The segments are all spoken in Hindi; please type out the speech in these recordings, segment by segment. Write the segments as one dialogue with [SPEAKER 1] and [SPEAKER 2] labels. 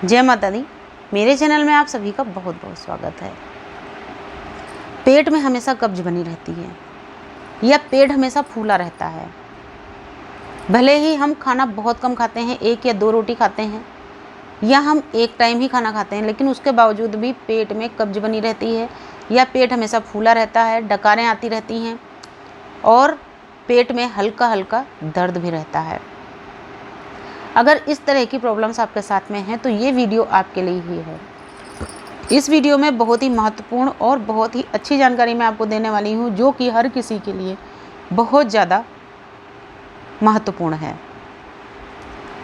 [SPEAKER 1] जय माता दी। मेरे चैनल में आप सभी का बहुत बहुत स्वागत है। पेट में हमेशा कब्ज बनी रहती है या पेट हमेशा फूला रहता है। भले ही हम खाना बहुत कम खाते हैं, 1 या 2 रोटी खाते हैं या हम एक टाइम ही खाना खाते हैं, लेकिन उसके बावजूद भी पेट में कब्ज बनी रहती है या पेट हमेशा फूला रहता है, डकारें आती रहती हैं और पेट में हल्का हल्का दर्द भी रहता है। अगर इस तरह की प्रॉब्लम्स आपके साथ में हैं तो ये वीडियो आपके लिए ही है। इस वीडियो में बहुत ही महत्वपूर्ण और बहुत ही अच्छी जानकारी मैं आपको देने वाली हूँ, जो कि हर किसी के लिए बहुत ज़्यादा महत्वपूर्ण है।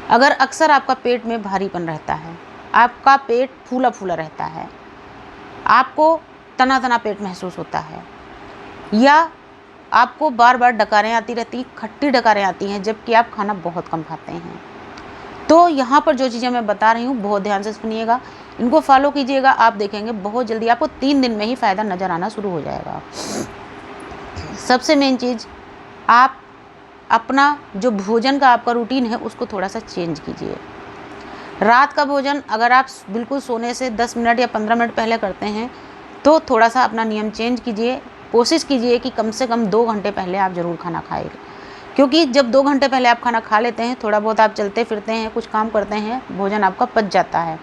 [SPEAKER 1] अगर अक्सर आपका पेट में भारीपन रहता है, आपका पेट फूला फूला रहता है, आपको तना तना पेट महसूस होता है या आपको बार बार डकारें आती रहती, खट्टी डकारें आती हैं जबकि आप खाना बहुत कम खाते हैं, तो यहाँ पर जो चीज़ें मैं बता रही हूँ बहुत ध्यान से सुनिएगा, इनको फॉलो कीजिएगा। आप देखेंगे बहुत जल्दी आपको 3 दिन में ही फ़ायदा नज़र आना शुरू हो जाएगा। सबसे मेन चीज़, आप अपना जो भोजन का आपका रूटीन है उसको थोड़ा सा चेंज कीजिए। रात का भोजन अगर आप बिल्कुल सोने से 10 मिनट या 15 मिनट पहले करते हैं तो थोड़ा सा अपना नियम चेंज कीजिए। कोशिश कीजिए कि कम से कम 2 घंटे पहले आप ज़रूर खाना खाएं, क्योंकि जब 2 घंटे पहले आप खाना खा लेते हैं, थोड़ा बहुत आप चलते फिरते हैं, कुछ काम करते हैं, भोजन आपका पच जाता है।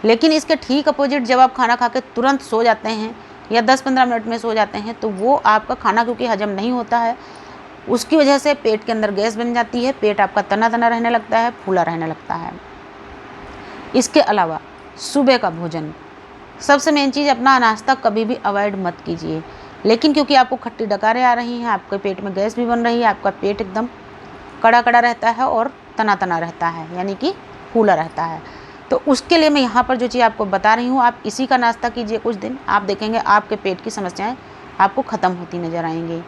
[SPEAKER 1] लेकिन इसके ठीक अपोजिट जब आप खाना खा के तुरंत सो जाते हैं या 10-15 मिनट में सो जाते हैं तो वो आपका खाना क्योंकि हजम नहीं होता है, उसकी वजह से पेट के अंदर गैस बन जाती है, पेट आपका तना तना रहने लगता है, फूला रहने लगता है। इसके अलावा सुबह का भोजन, सबसे मेन चीज़, अपना नाश्ता कभी भी अवॉइड मत कीजिए। लेकिन क्योंकि आपको खट्टी डकारें आ रही हैं, आपके पेट में गैस भी बन रही है, आपका पेट एकदम कड़ा कड़ा रहता है और तना तना रहता है, यानी कि फूला रहता है, तो उसके लिए मैं यहाँ पर जो चीज़ आपको बता रही हूँ, आप इसी का नाश्ता कीजिए कुछ दिन, आप देखेंगे आपके पेट की समस्याएं आपको ख़त्म होती नज़र आएंगी।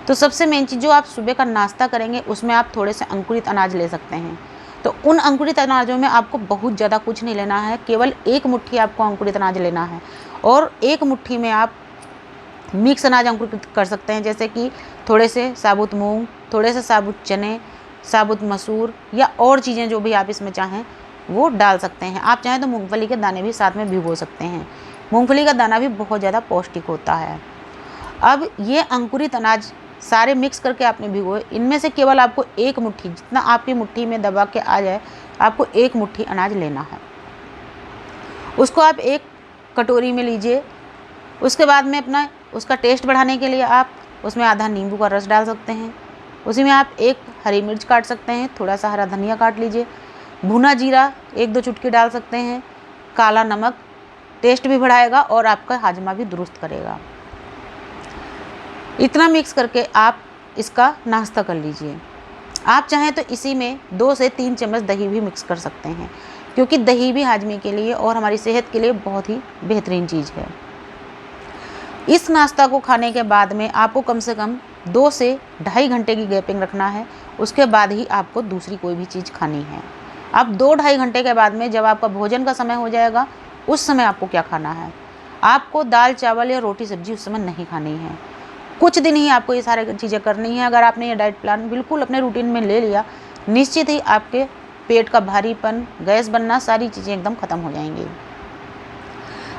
[SPEAKER 1] तो सबसे मेन चीज़, जो आप सुबह का नाश्ता करेंगे उसमें आप थोड़े से अंकुरित अनाज ले सकते हैं। तो उन अंकुरित अनाजों में आपको बहुत ज़्यादा कुछ नहीं लेना है, केवल 1 मुट्ठी आपको अंकुरित अनाज लेना है और 1 मुट्ठी में आप मिक्स अनाज अंकुरित कर सकते हैं, जैसे कि थोड़े से साबुत मूंग, थोड़े से साबुत चने, साबुत मसूर या और चीज़ें जो भी आप इसमें चाहें वो डाल सकते हैं। आप चाहें तो मूंगफली के दाने भी साथ में भिगो सकते हैं। मूंगफली का दाना भी बहुत ज़्यादा पौष्टिक होता है। अब ये अंकुरित अनाज सारे मिक्स करके आपने भिगोए, इनमें से केवल आपको 1 मुट्ठी, जितना आपकी मुट्ठी में दबा के आ जाए, आपको 1 मुट्ठी अनाज लेना है। उसको आप एक कटोरी में लीजिए। उसके बाद में अपना उसका टेस्ट बढ़ाने के लिए आप उसमें आधा नींबू का रस डाल सकते हैं। उसी में आप 1 हरी मिर्च काट सकते हैं, थोड़ा सा हरा धनिया काट लीजिए, भुना जीरा 1-2 चुटकी डाल सकते हैं, काला नमक टेस्ट भी बढ़ाएगा और आपका हाजमा भी दुरुस्त करेगा। इतना मिक्स करके आप इसका नाश्ता कर लीजिए। आप चाहें तो इसी में 2 से 3 चम्मच दही भी मिक्स कर सकते हैं, क्योंकि दही भी हाजमे के लिए और हमारी सेहत के लिए बहुत ही बेहतरीन चीज़ है। इस नाश्ता को खाने के बाद में आपको कम से कम 2 से ढाई घंटे की गैपिंग रखना है, उसके बाद ही आपको दूसरी कोई भी चीज़ खानी है। अब 2-2.5 घंटे के बाद में जब आपका भोजन का समय हो जाएगा, उस समय आपको क्या खाना है, आपको दाल चावल या रोटी सब्जी उस समय नहीं खानी है। कुछ दिन ही आपको ये सारी चीज़ें करनी है। अगर आपने ये डाइट प्लान बिल्कुल अपने रूटीन में ले लिया, निश्चित ही आपके पेट का भारीपन, गैस बनना, सारी चीज़ें एकदम ख़त्म हो जाएंगी।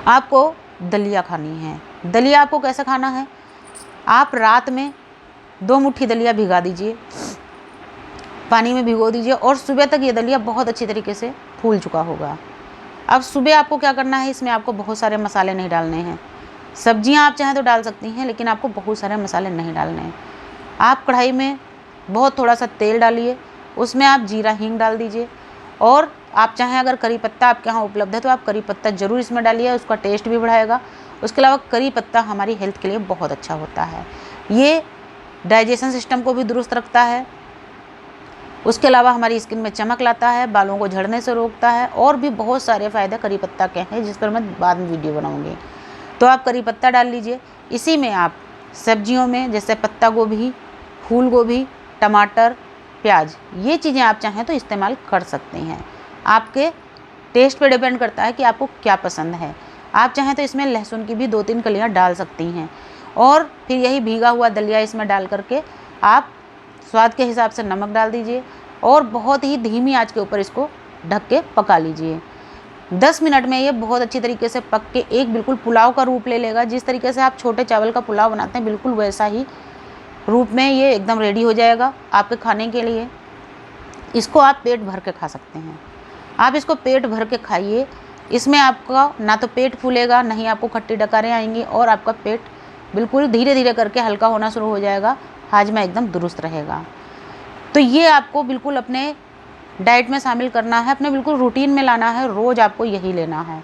[SPEAKER 1] आपको दलिया खानी है। दलिया आपको कैसे खाना है, आप रात में 2 मुट्ठी दलिया भिगा दीजिए, पानी में भिगो दीजिए और सुबह तक ये दलिया बहुत अच्छी तरीके से फूल चुका होगा। अब सुबह आपको क्या करना है, इसमें आपको बहुत सारे मसाले नहीं डालने हैं। सब्जियां आप चाहें तो डाल सकती हैं, लेकिन आपको बहुत सारे मसाले नहीं डालने हैं। आप कढ़ाई में बहुत थोड़ा सा तेल डालिए, उसमें आप जीरा हींग डाल दीजिए और आप चाहें अगर करी पत्ता आपके यहाँ उपलब्ध है तो आप करी पत्ता ज़रूर इसमें डालिए, उसका टेस्ट भी बढ़ाएगा। उसके अलावा करी पत्ता हमारी हेल्थ के लिए बहुत अच्छा होता है, ये डाइजेशन सिस्टम को भी दुरुस्त रखता है। उसके अलावा हमारी स्किन में चमक लाता है, बालों को झड़ने से रोकता है और भी बहुत सारे फ़ायदे करी पत्ता के हैं, जिस पर मैं बाद में वीडियो बनाऊंगी। तो आप करी पत्ता डाल लीजिए। इसी में आप सब्जियों में जैसे पत्ता गोभी, फूल गोभी, टमाटर, प्याज, ये चीज़ें आप चाहें तो इस्तेमाल कर सकते हैं। आपके टेस्ट पे डिपेंड करता है कि आपको क्या पसंद है। आप चाहें तो इसमें लहसुन की भी 2-3 कलियाँ डाल सकती हैं और फिर यही भीगा हुआ दलिया इसमें डाल करके आप स्वाद के हिसाब से नमक डाल दीजिए और बहुत ही धीमी आंच के ऊपर इसको ढक के पका लीजिए। 10 मिनट में ये बहुत अच्छी तरीके से पक के एक बिल्कुल पुलाव का रूप ले लेगा। जिस तरीके से आप छोटे चावल का पुलाव बनाते हैं बिल्कुल वैसा ही रूप में ये एकदम रेडी हो जाएगा आपके खाने के लिए। इसको आप पेट भर के खा सकते हैं। आप इसको पेट भर के खाइए। इसमें आपका ना तो पेट फूलेगा, ना ही आपको खट्टी डकारें आएंगी और आपका पेट बिल्कुल धीरे धीरे करके हल्का होना शुरू हो जाएगा। हाजमा एकदम दुरुस्त रहेगा। तो ये आपको बिल्कुल अपने डाइट में शामिल करना है, अपने बिल्कुल रूटीन में लाना है। रोज़ आपको यही लेना है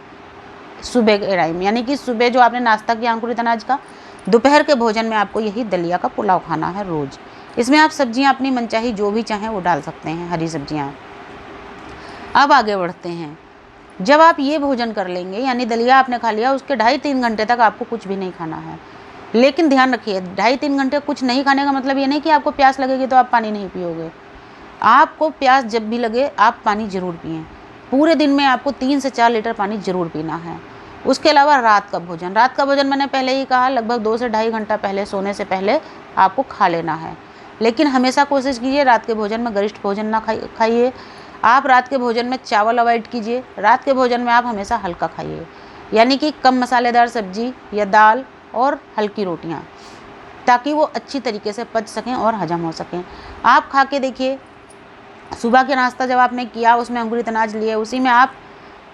[SPEAKER 1] सुबह के टाइम, यानी कि सुबह जो आपने नाश्ता किया अंकुरित अनाज का, दोपहर के भोजन में आपको यही दलिया का पुलाव खाना है रोज़। इसमें आप सब्जियां अपनी मनचाही जो भी चाहें वो डाल सकते हैं, हरी सब्जियां। अब आगे बढ़ते हैं। जब आप ये भोजन कर लेंगे, यानी दलिया आपने खा लिया, उसके 2.5-3 घंटे तक आपको कुछ भी नहीं खाना है। लेकिन ध्यान रखिए, 2.5-3 घंटे कुछ नहीं खाने का मतलब ये नहीं कि आपको प्यास लगेगी तो आप पानी नहीं पियोगे। आपको प्यास जब भी लगे आप पानी ज़रूर पिएं। पूरे दिन में आपको 3 से 4 लीटर पानी ज़रूर पीना है। उसके अलावा रात का भोजन मैंने पहले ही कहा, लगभग 2 से 2.5 घंटा पहले सोने से पहले आपको खा लेना है। लेकिन हमेशा कोशिश कीजिए रात के भोजन में गरिष्ठ भोजन ना खाइए। आप रात के भोजन में चावल अवॉइड कीजिए। रात के भोजन में आप हमेशा हल्का खाइए, यानी कि कम मसालेदार सब्जी या दाल और हल्की रोटियाँ, ताकि वो अच्छी तरीके से पच सकें और हजम हो सकें। आप खा के देखिए, सुबह के नाश्ता जब आपने किया उसमें अंकुरित अनाज लिए, उसी में आप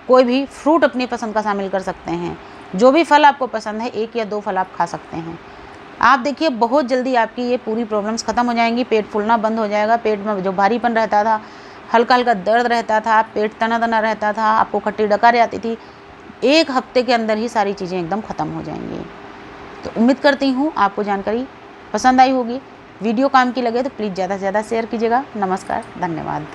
[SPEAKER 1] कोई भी फ्रूट अपनी पसंद का शामिल कर सकते हैं। जो भी फल आपको पसंद है 1 या 2 फल आप खा सकते हैं। आप देखिए बहुत जल्दी आपकी ये पूरी प्रॉब्लम्स ख़त्म हो जाएंगी। पेट फूलना बंद हो जाएगा। पेट में जो भारीपन रहता था, हल्का हल्का दर्द रहता था, पेट तना तना रहता था, आपको खट्टी डकारें आती थी, 1 हफ्ते के अंदर ही सारी चीज़ें एकदम ख़त्म हो जाएंगी। तो उम्मीद करती हूँ आपको जानकारी पसंद आई होगी। वीडियो काम की लगे तो प्लीज़ ज़्यादा से ज़्यादा शेयर कीजिएगा। नमस्कार, धन्यवाद।